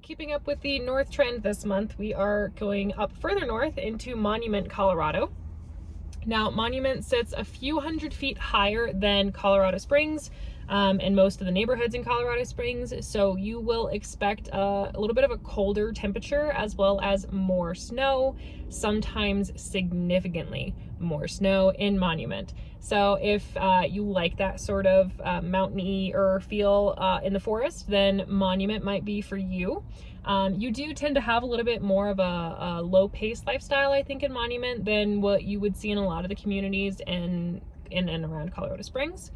keeping up with the north trend this month, we are going up further north into Monument, Colorado. Now, Monument sits a few hundred feet higher than Colorado Springs and most of the neighborhoods in Colorado Springs, so you will expect a little bit of a colder temperature as well as more snow, sometimes significantly more snow in Monument. So if you like that sort of mountainy-er feel in the forest, then Monument might be for you. You do tend to have a little bit more of a low-paced lifestyle, I think, in Monument than what you would see in a lot of the communities in and around Colorado Springs.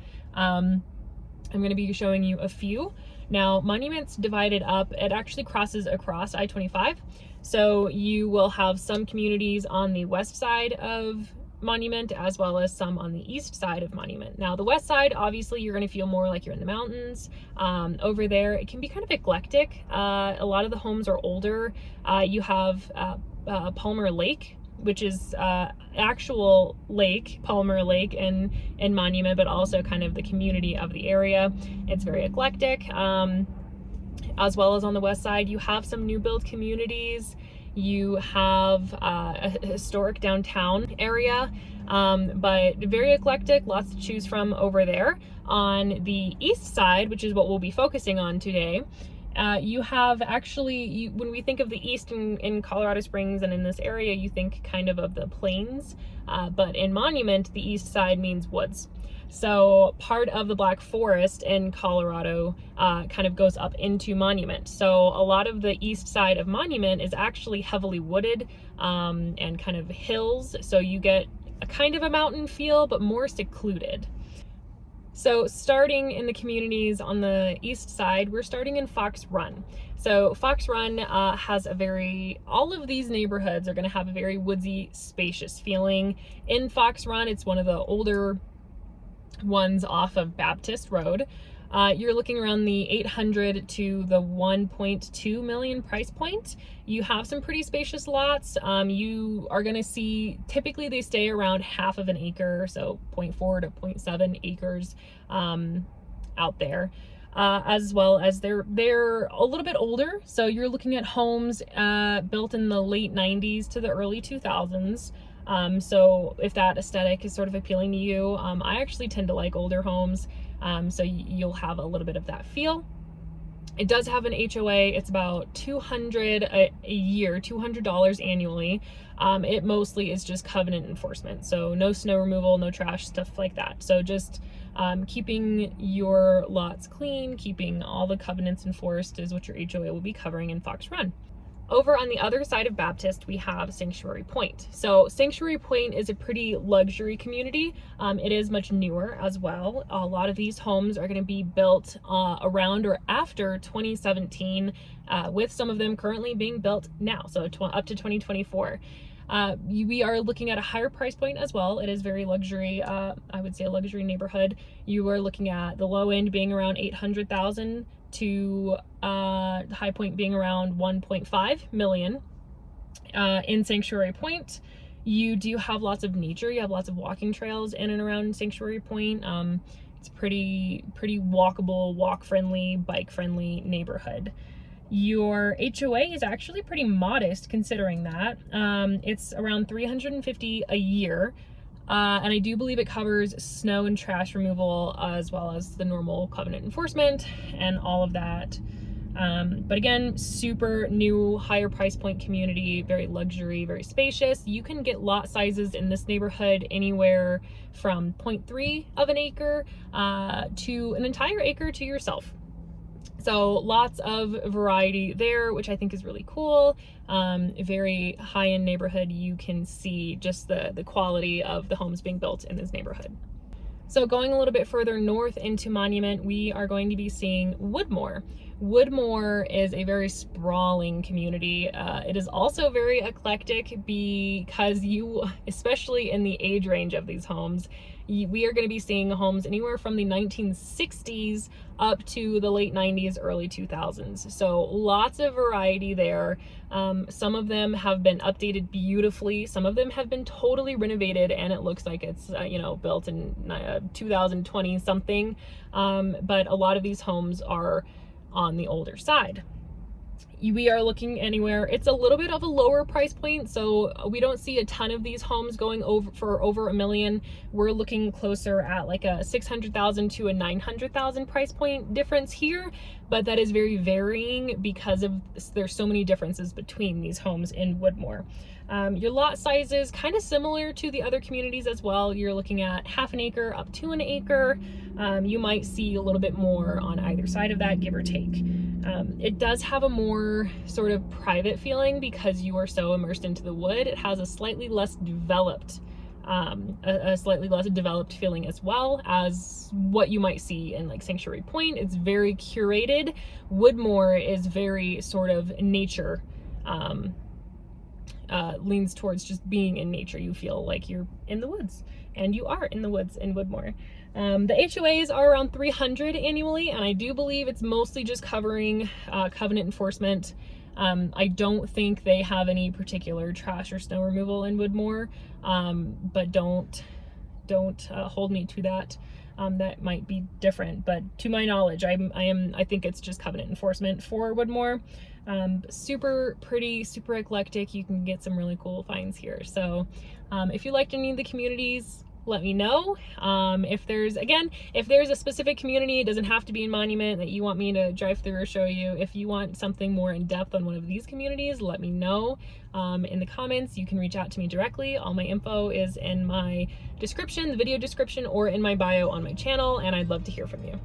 I'm going to be showing you a few. Now, Monument's divided up. It actually crosses across I-25. So you will have some communities on the west side of Monument as well as some on the east side of Monument. Now, the west side, obviously, you're going to feel more like you're in the mountains. Over there, it can be kind of eclectic. A lot of the homes are older. You have Palmer Lake, which is actual lake, Palmer Lake in Monument, but also kind of the community of the area. It's very eclectic. As well as on the west side, you have some new build communities. You have a historic downtown area, but very eclectic, lots to choose from over there. On the east side, which is what we'll be focusing on today, you have actually, when we think of the east in Colorado Springs and in this area, you think kind of the plains, but in Monument, the east side means woods. So part of the Black Forest in Colorado kind of goes up into Monument. So a lot of the east side of Monument is actually heavily wooded and kind of hills. So you get a kind of a mountain feel, but more secluded. So starting in the communities on the east side, we're starting in Fox Run. So Fox Run has all of these neighborhoods are going to have a very woodsy, spacious feeling. In Fox Run, it's one of the older ones off of Baptist Road. You're looking around the 800 to the 1.2 million price point. You have some pretty spacious lots. You are going to see, typically they stay around half of an acre, so 0.4 to 0.7 acres out there. As well as they're a little bit older. So you're looking at homes built in the late 90s to the early 2000s. So if that aesthetic is sort of appealing to you, I actually tend to like older homes. So you'll have a little bit of that feel. It does have an HOA. It's about $200 a year, $200 annually. It mostly is just covenant enforcement. So no snow removal, no trash, stuff like that. So just keeping your lots clean, keeping all the covenants enforced is what your HOA will be covering in Fox Run. Over on the other side of Baptist, we have Sanctuary Point. So Sanctuary Point is a pretty luxury community. It is much newer as well. A lot of these homes are going to be built around or after 2017, with some of them currently being built now, so up to 2024. We are looking at a higher price point as well. It is very luxury, I would say a luxury neighborhood. You are looking at the low end being around 800,000 to the high point being around 1.5 million. In Sanctuary Point, you do have lots of nature. You have lots of walking trails in and around Sanctuary Point. It's pretty walkable, walk-friendly, bike-friendly neighborhood. Your HOA is actually pretty modest considering that. It's around $350 a year. And I do believe it covers snow and trash removal as well as the normal covenant enforcement and all of that. But again, super new, higher price point community, very luxury, very spacious. You can get lot sizes in this neighborhood anywhere from 0.3 of an acre to an entire acre to yourself. So lots of variety there, which I think is really cool. Very high-end neighborhood. You can see just the quality of the homes being built in this neighborhood. So going a little bit further north into Monument, we are going to be seeing Woodmore. Woodmore is a very sprawling community. It is also very eclectic because especially in the age range of these homes, we are going to be seeing homes anywhere from the 1960s up to the late 90s, early 2000s. So lots of variety there. Some of them have been updated beautifully. Some of them have been totally renovated and it looks like it's, built in 2020 something. But a lot of these homes are on the older side. we are looking anywhere. It's a little bit of a lower price point, so we don't see a ton of these homes going for over $1 million. We're looking closer at like a 600,000 to a 900,000 price point difference here, but that is very varying because of there's so many differences between these homes in Woodmore. Your lot size is kind of similar to the other communities as well. You're looking at half an acre up to an acre. You might see a little bit more on either side of that, give or take. It does have a more sort of private feeling because you are so immersed into the wood. It has a slightly less developed feeling as well as what you might see in like Sanctuary Point. It's very curated. Woodmore is very sort of nature, leans towards just being in nature. You feel like you're in the woods, and you are in the woods in Woodmore. The HOAs are around 300 annually, and I do believe it's mostly just covering covenant enforcement. I don't think they have any particular trash or snow removal in Woodmore, but don't hold me to that. That might be different, but to my knowledge, I think it's just covenant enforcement for Woodmore. Super pretty, super eclectic. You can get some really cool finds here. So if you liked any of the communities, let me know. If there's a specific community, it doesn't have to be in Monument, that you want me to drive through or show you. If you want something more in depth on one of these communities, let me know in the comments. You can reach out to me directly. All my info is in my description, the video description, or in my bio on my channel, and I'd love to hear from you.